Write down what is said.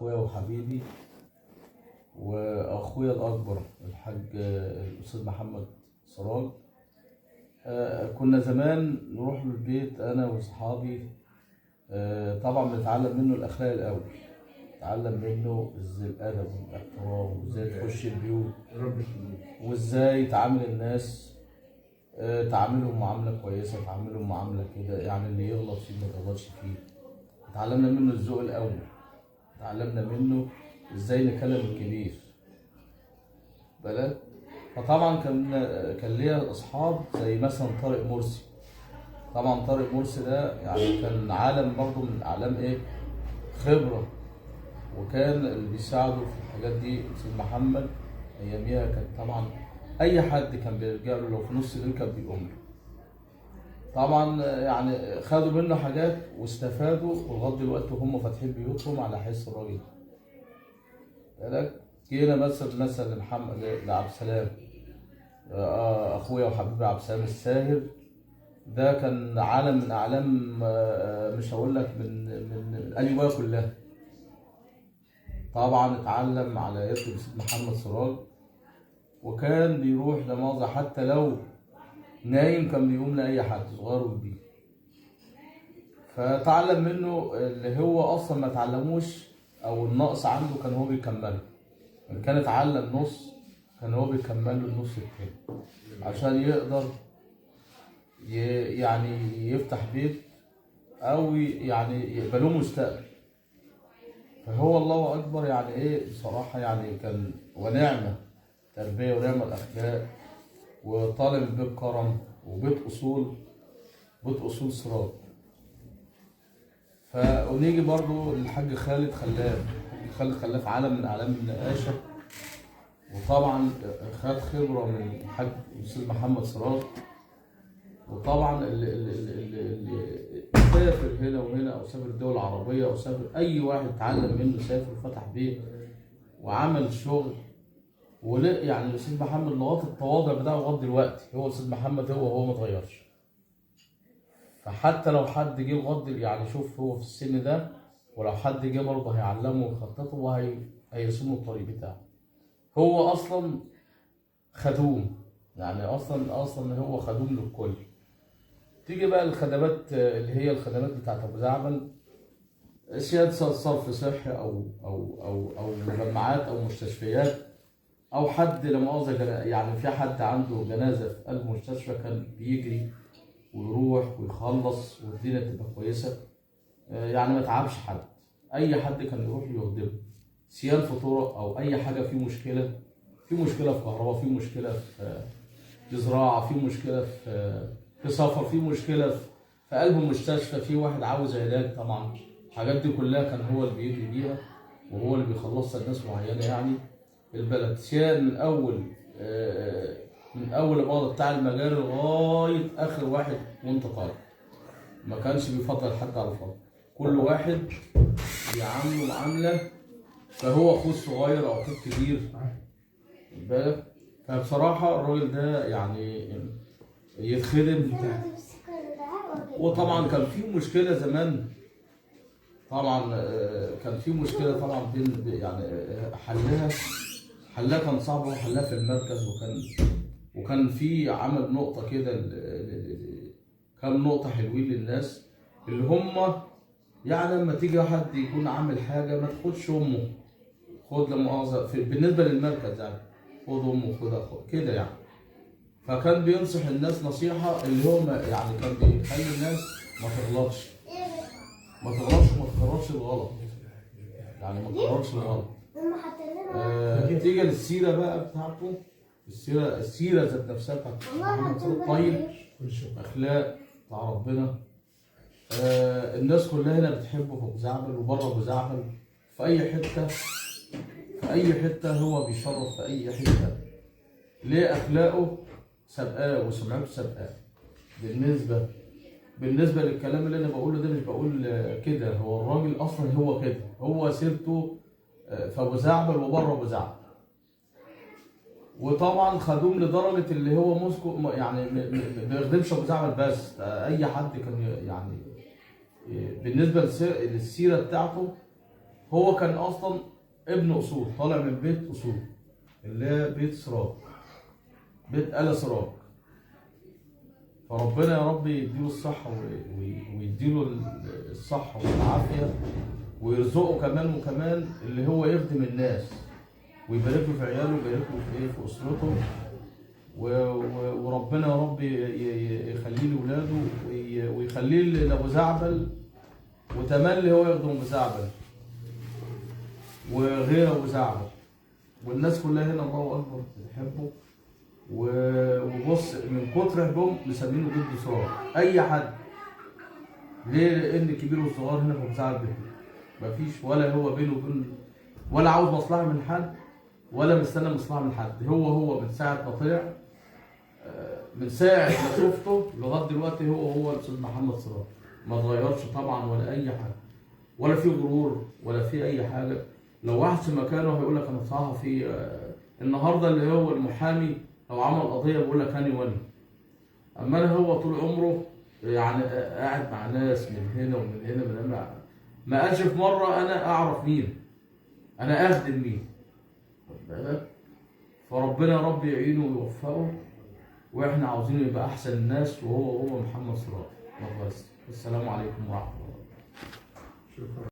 اخويا وحبيبي واخويا الاكبر الحاج الاستاذ محمد سراج. كنا زمان نروح له البيت انا واصحابي. طبعا بنتعلم منه الاخلاق الاول، نتعلم منه ازاي الادب والاحترام وازاي تخش البيوت وازاي تعامل الناس، تعاملهم معامله كويسه، تعاملهم معامله كده يعني اللي يغلط فيه ما تغلطش فيه. اتعلمنا منه الذوق الاول، اتعلمنا منه ازاي نكلم الكبير بلد. فطبعا كان ليا اصحاب زي مثلا طارق مرسي. طبعا طارق مرسي ده يعني كان عالم برضه من اعلام ايه، خبره، وكان اللي بيساعده في الحاجات دي استاذ محمد. اياميها كان طبعا اي حد كان بيرجع له لو في نص الليل كان بيقوم له. طبعا يعني خدوا منه حاجات واستفادوا، ولغايه دلوقتي هم فاتحين بيوتهم على حس الراجل بالك. جينا مثلا لمحمد لعبد السلام، اخويا وحبيبي عبد السلام الساهر. ده كان عالم من اعلام، مش هقول لك من الانواع كلها. طبعا اتعلم على يد الاستاذ محمد سراج، وكان بيروح لمؤاخذة حتى لو نايم كان بيقوم لاي حد صغير وكبير. فتعلم منه اللي هو اصلا ما تعلموش او النقص عنده كان هو بيكمله. ان كان اتعلم نص كان هو بيكمله النص التاني عشان يقدر يعني يفتح بيت او يعني يقبلوه مستقبل. فهو الله اكبر يعني ايه بصراحه، يعني كان ونعمه تربيه ونعمه الاخلاق، وطالب بيت كرم وبيت اصول، بيت اصول سراج. ونيجي برضو للحاج خالد خلاف. الحاج خالد خلاف عالم من اعلام النقاشه، وطبعا خد خبره من الحاج الاستاذ محمد سراج. وطبعا اللي سافر هنا وهنا او سافر الدول العربيه او سافر اي واحد اتعلم منه، سافر وفتح بيت وعمل شغل. يعني الاستاذ محمد لغايه التواضع بتاعه لغايه دلوقتي، هو الاستاذ محمد هو ما اتغيرش. فحتى لو حد جه لغايه يعني شوف هو في السن ده، ولو حد جه برضه هيعلمه ويخططه وهيرسمه الطريق بتاعه. هو اصلا خدوم، يعني اصلا هو خدوم للكل. تيجي بقى الخدمات اللي هي الخدمات بتاعت ابو زعبل، سيادة صرف صحي او مجمعات او مستشفيات، او حد لا مؤاخذه يعني في حد عنده جنازه في قلب مستشفى كان بيجري ويروح ويخلص والدنيا تبقى كويسه. يعني ما تعبش حد، اي حد كان يروح يخدمه. صيانه فاتوره او اي حاجه، في مشكله في كهرباء، في مشكله في زراعه، في مشكله في سفر، في مشكله في قلب المستشفى، في واحد عاوز علاج. طبعا الحاجات دي كلها كان هو اللي بيجري بيها وهو اللي بيخلصها لناس معينه يعني البلد. شال من اول الوضع بتاع المجال لغايه اخر واحد وانت طالع. ما كانش بيفضل حد على الفضل، كل واحد بيعامله معامله، فهو اخوه الصغير او اخوه الكبير بالك. فبصراحه الراجل ده يعني يتخدم. وطبعا كان في مشكله زمان، طبعا كان في مشكله طبعا بين يعني حلها كان صعب، وحلها في المركز. وكان في عمل نقطه كده، كام نقطه حلوين للناس اللي هم يعني لما تيجي حد يكون عامل حاجه ما تاخدش امه، خد لا مؤاخذه بالنسبه للمركز يعني خد امه خد اخوه كده يعني. فكان بينصح الناس نصيحه اللي هو يعني كان بيخلي الناس ما تغلطش وما تكررش الغلط، يعني ما تكررش الغلط. تيجي للسيره بقى بتاعته، السيره ذات نفسها بتاعت محمد طيب، اخلاق بتاع ربنا. الناس كلها هنا بتحبه في ابو زعبل وبره ابو زعبل، في اي حته هو بيشرف في اي حته. ليه؟ اخلاقه سابقاه وسمعته سابقاه. بالنسبه للكلام اللي انا بقوله ده مش بقول كده، هو الراجل اصلا هو كده، هو سيرته في ابو زعبل وبره ابو زعبل. وطبعا خدوم لدرجه اللي هو موسكو يعني ما بيخدمش ابو زعبل بس، اي حد كان يعني بالنسبه للسيره بتاعته هو كان اصلا ابن اصول، طالع من بيت اصول اللي هي بيت سراج، بيت آل سراج. فربنا يا رب يديله الصحة ويديله الصحة والعافية، ويرزقه كمان وكمان اللي هو يخدم الناس، ويبارك له في عياله، ويبارك له في ايه، في اسرته، وربنا يا رب يخليه لاولاده، ويخليه لابو زعبل، وتملي هو يخدم ابو زعبل وغير ابو زعبل، والناس كلها هنا الله اكبر بتحبه. وبص من كتر حبهم مسمينه جد سراج اي حد. ليه؟ لان الكبير والصغار هنا في ابو زعبل مفيش، ولا هو بينه وبين، ولا عاوز مصلحه من حد، ولا مستنى مصلحه من حد. هو من ساعه ما طلع، من ساعه ما شفته لغايه دلوقتي هو الاستاذ محمد سراج، ما اتغيرش طبعا ولا اي حاجه، ولا في غرور ولا في اي حاجه. لو واحد في مكانه هيقول لك انا صحفي، النهارده اللي هو المحامي لو عمل قضيه بيقول لك هاني وني. اما انا هو طول عمره يعني قاعد مع ناس من هنا ومن هنا من هنا، ما قالش في مره انا اعرف مين، انا اخدم مين. فربنا يا رب يعينه ويوفقه، واحنا عاوزينه يبقى احسن الناس، وهو محمد سراج. الله يستر. السلام عليكم ورحمه الله. شكرا.